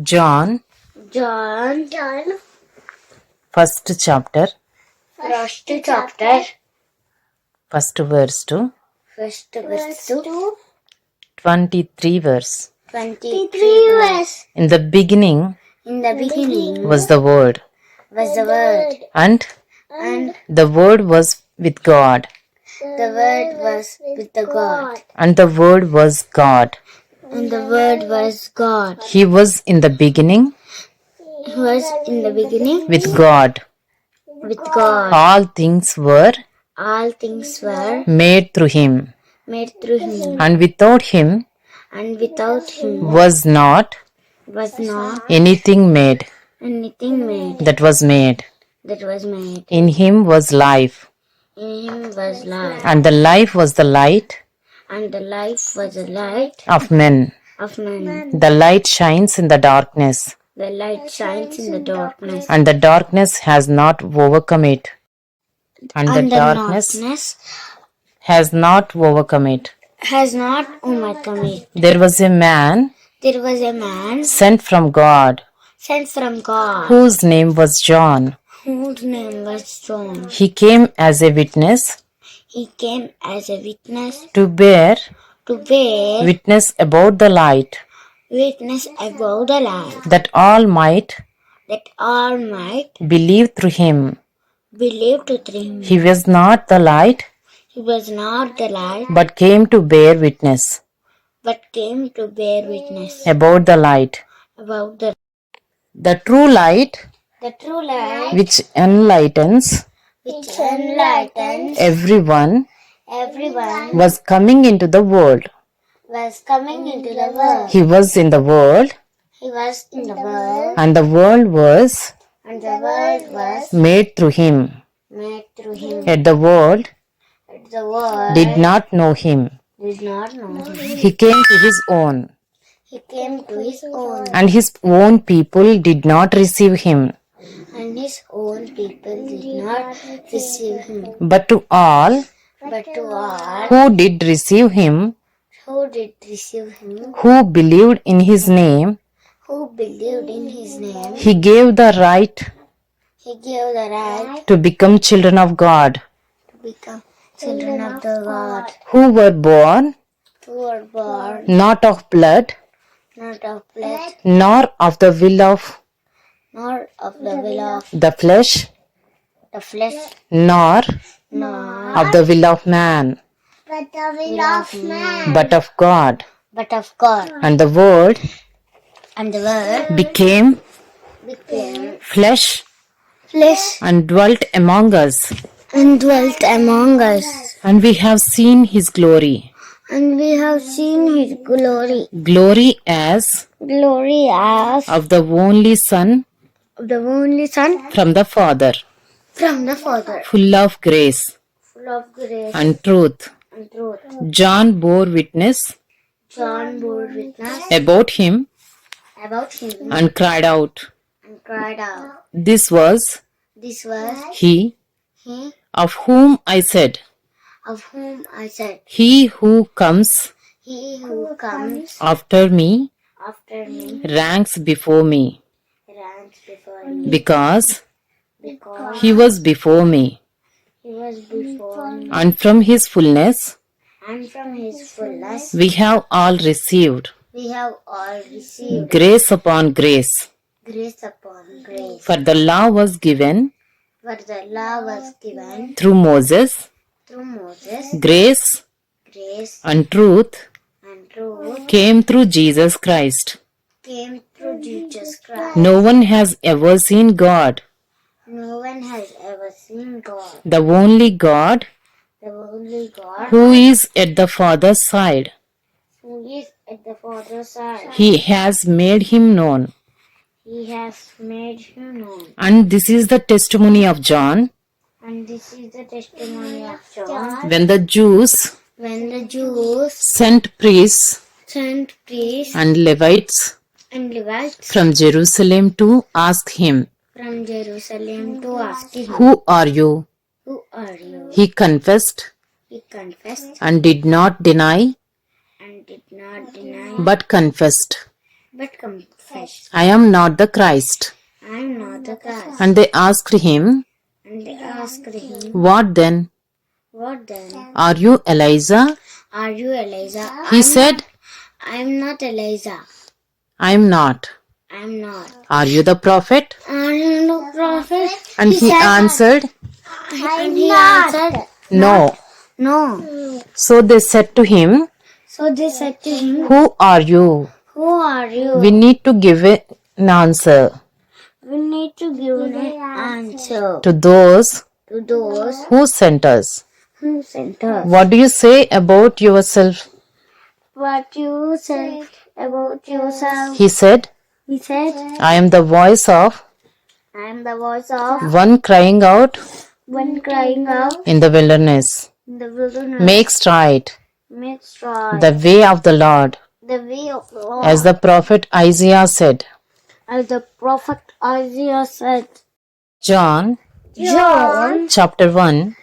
John, first chapter, first verse to 23 verse. In the beginning was the Word, and the Word was with God, and the Word was God. He was in the beginning with God. All things were made through Him, and without Him was not anything made that was made. In Him was life, and the life was the light of men. The light shines in the darkness, and the darkness has not overcome it. And the darkness has not overcome it. There was a man sent from God, whose name was John. He came as a witness to bear witness about the light, that all might believe through him. He was not the light, but came to bear witness about the light. The true light, which enlightens everyone, was coming into the world. He was in the world, and the world was made through him. Yet the world did not know him. He came to his own, and his own people did not receive him. But to all who did receive him, who believed in his name, he gave the right to become children of God, who were born not of blood, nor of the will of the flesh, nor of the will of man, but of God. And the Word became flesh and dwelt among us. And we have seen his glory. Glory as of the only Son from the Father, full of grace and truth. John bore witness about him and cried out, This was he of whom I said, He who comes after me ranks before me, because he was before me. And from his fullness we have all received grace upon grace. For the law was given through Moses. Grace and truth came through Jesus Christ. No one has ever seen God. The only God who is at the Father's side. He has made him known. And this is the testimony of John. When the Jews sent priests and Levites from Jerusalem to ask him, Who are you? He confessed and did not deny, but confessed, but confessed, I am not the Christ. I am not the Christ. And they asked him, And they asked him, What then? What then? Are you Elijah? Are you Elijah? He said, I am not Elijah. I am not. I am not. Are you the prophet? Are you no prophet? And he answered, And he answered, No. No. So they said to him, So they said to him, Who are you? Who are you? We need to give an answer We need to give an answer to those to those who sent us. who sent us. What do you say about yourself? What you said about yourself. He said, He said, I am the voice of I am the voice of one crying out one crying out in the wilderness. in the wilderness. Make straight Make straight the way of the Lord, the way of the Lord. as the prophet Isaiah said. As the prophet Isaiah said. John John chapter 1,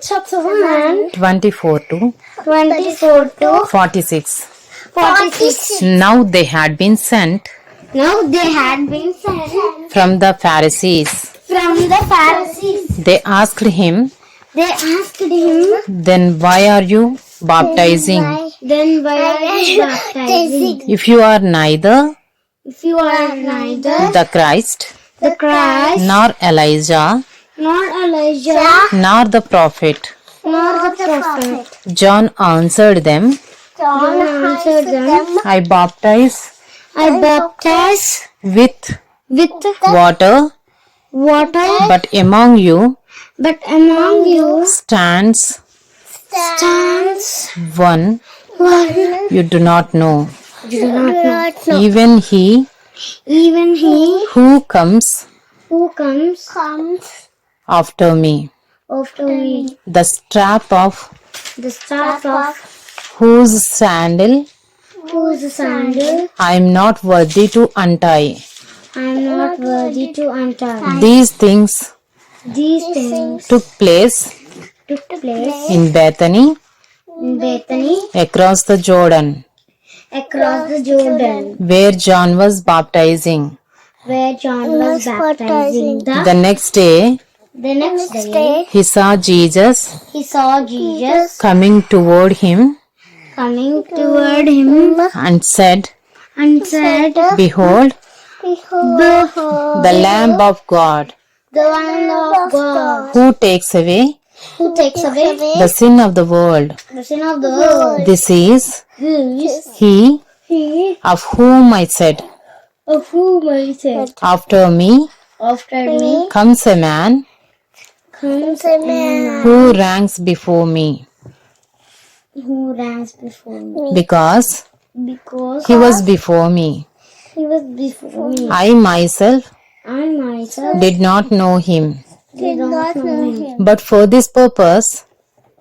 chapter 1, 24 to 24 to 46. 46. Now they had been sent Now they had been sent from the Pharisees. from the Pharisees. They asked him, They asked him, Then why are you baptizing? Then why are you baptizing? If you are neither If you are neither the Christ, the Christ, nor Elijah, nor Elijah, nor the prophet. nor the prophet. John answered them, John answered them, I baptize I baptize with with water, water, but among you but among you stands stands one one you do not know, you do not know. even he Even he who comes who comes after me, after me, the strap of the staff of whose sandal whose sandal I am not worthy to untie. I am not worthy to untie. These things These things took place took place in Bethany in Bethany across the Jordan, across the Jordan, where John was baptizing. where John was baptizing. The next day The next day, he saw Jesus he saw Jesus coming toward him coming toward him and said, and said, Behold, Behold, the Lamb of God, the Lamb of God, who takes away who takes away the sin of the world. the sin of the world. This is This he he of whom I said, of whom I said, After me after me comes a man comes a man who ranks before me, who ranks before me, because because he was before me. he was before me. I myself I myself did not know him. did not know him, But for this purpose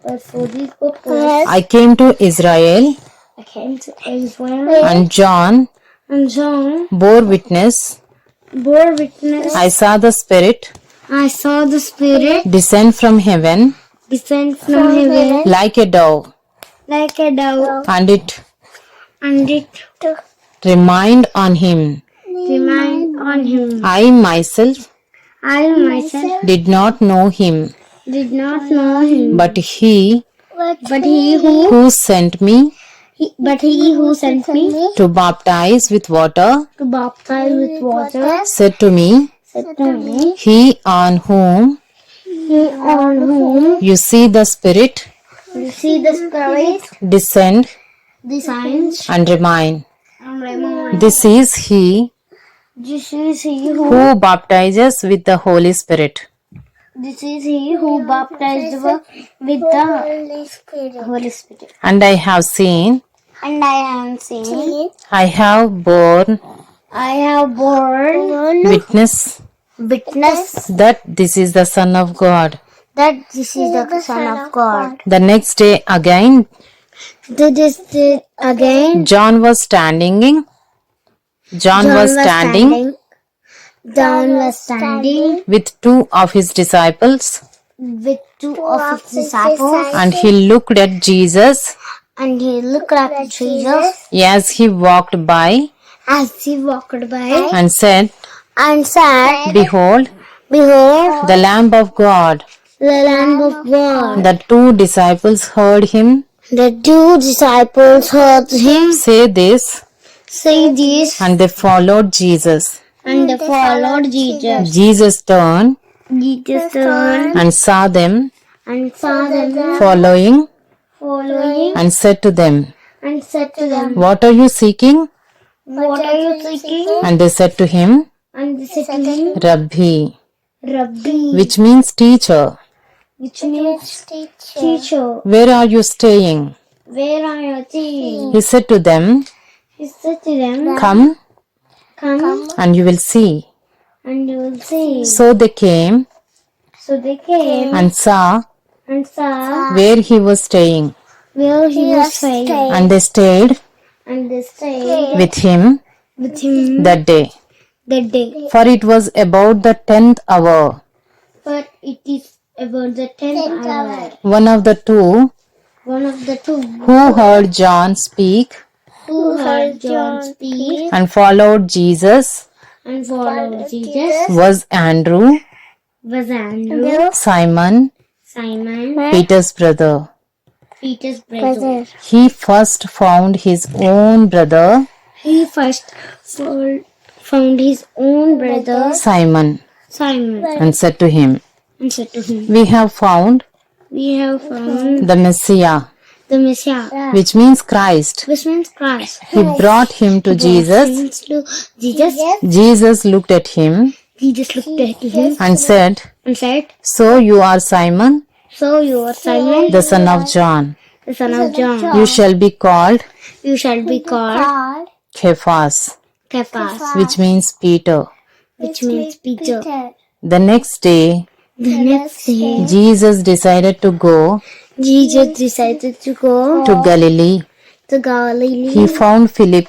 but for this purpose I came to Israel, I came to Israel, and John and John bore witness. bore witness. I saw the Spirit I saw the Spirit descend from heaven descend from heaven like a dove, like a dove, and it and it remained on him. remained on him. I myself I myself did not know him, did not know him, but he but he who sent me who sent me to baptize with water to baptize with water said to me, said to me, He on whom He on whom you see the Spirit you see the Spirit descend descends and remain. and remains. This is he This is he who who baptizes with the Holy Spirit. this is he who baptized with the Holy Spirit. And I have seen, And I have seen, I have borne I have borne witness witness that this is the Son of God. that this is the Son of God. The next day again, This is again. John was standing. John was standing John was standing with two of his disciples, with two of his disciples, and he looked at Jesus and he looked at Jesus as he walked by, as he walked by and said, and said, Behold, Behold, the Lamb of God. the Lamb of God. The 2 disciples heard him The 2 disciples heard him say this, say this, and they followed Jesus. and they followed Jesus. Jesus turned Jesus turned and saw them and saw them following following and said to them, and said to them, What are you seeking? What are you seeking? And they said to him, And they said to him, Rabbi, Rabbi, which means teacher. which means teacher. Where are you staying? Where are you staying? He said to them, He said to them, Come Come and you will see. and you will see. So they came So they came and saw and saw where he was staying, where he was staying, and they stayed and they stayed with him with him that day. that day. For it was about the 10th hour. But it is about the 10th hour. One of the 2 One of the 2 who heard John speak who heard John speak and followed Jesus and followed Jesus was Andrew, was Andrew, Simon, Simon, Peter's brother. Peter's brother. He first found his own brother, He first found his own brother Simon, Simon and said to him, and said to him, We have found We have found the Messiah, the Messiah, which means Christ. which means Christ. He brought him to Jesus. Jesus. Jesus looked at him Jesus looked at him and said, and said, So you are Simon, So you are Simon, the son of John. the son of John. You shall be called You shall be called Cephas, Cephas, which means Peter. which means Peter. The next day, The next day, Jesus decided to go Jesus decided to go to Galilee. to Galilee. He found Philip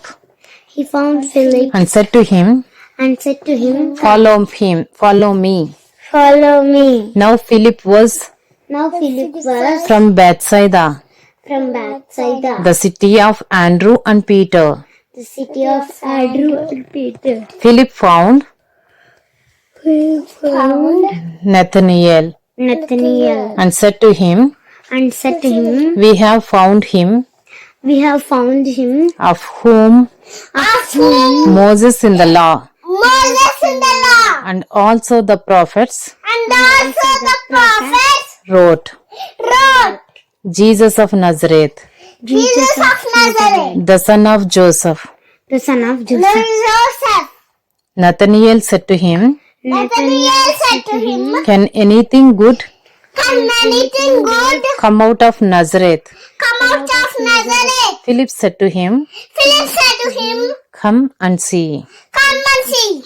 He found Philip and said to him, and said to him, Follow me. Follow me. Now Philip was Now Philip was from Bethsaida, from Bethsaida, the city of Andrew and Peter. the city of Andrew and Peter. Philip found Found Nathanael Nathanael and said to him, and said to him, We have found him We have found him of whom Moses in the law Moses in the law and also the prophets and also the prophets wrote, wrote. Jesus of Nazareth, Jesus of Nazareth, the son of Joseph. the son of Joseph. Nathanael said to him, Nathanael said to him, Can anything good Can anything good come out of Nazareth? come out of Nazareth? Philip said to him, Philip said to him, Come and see. Come and see.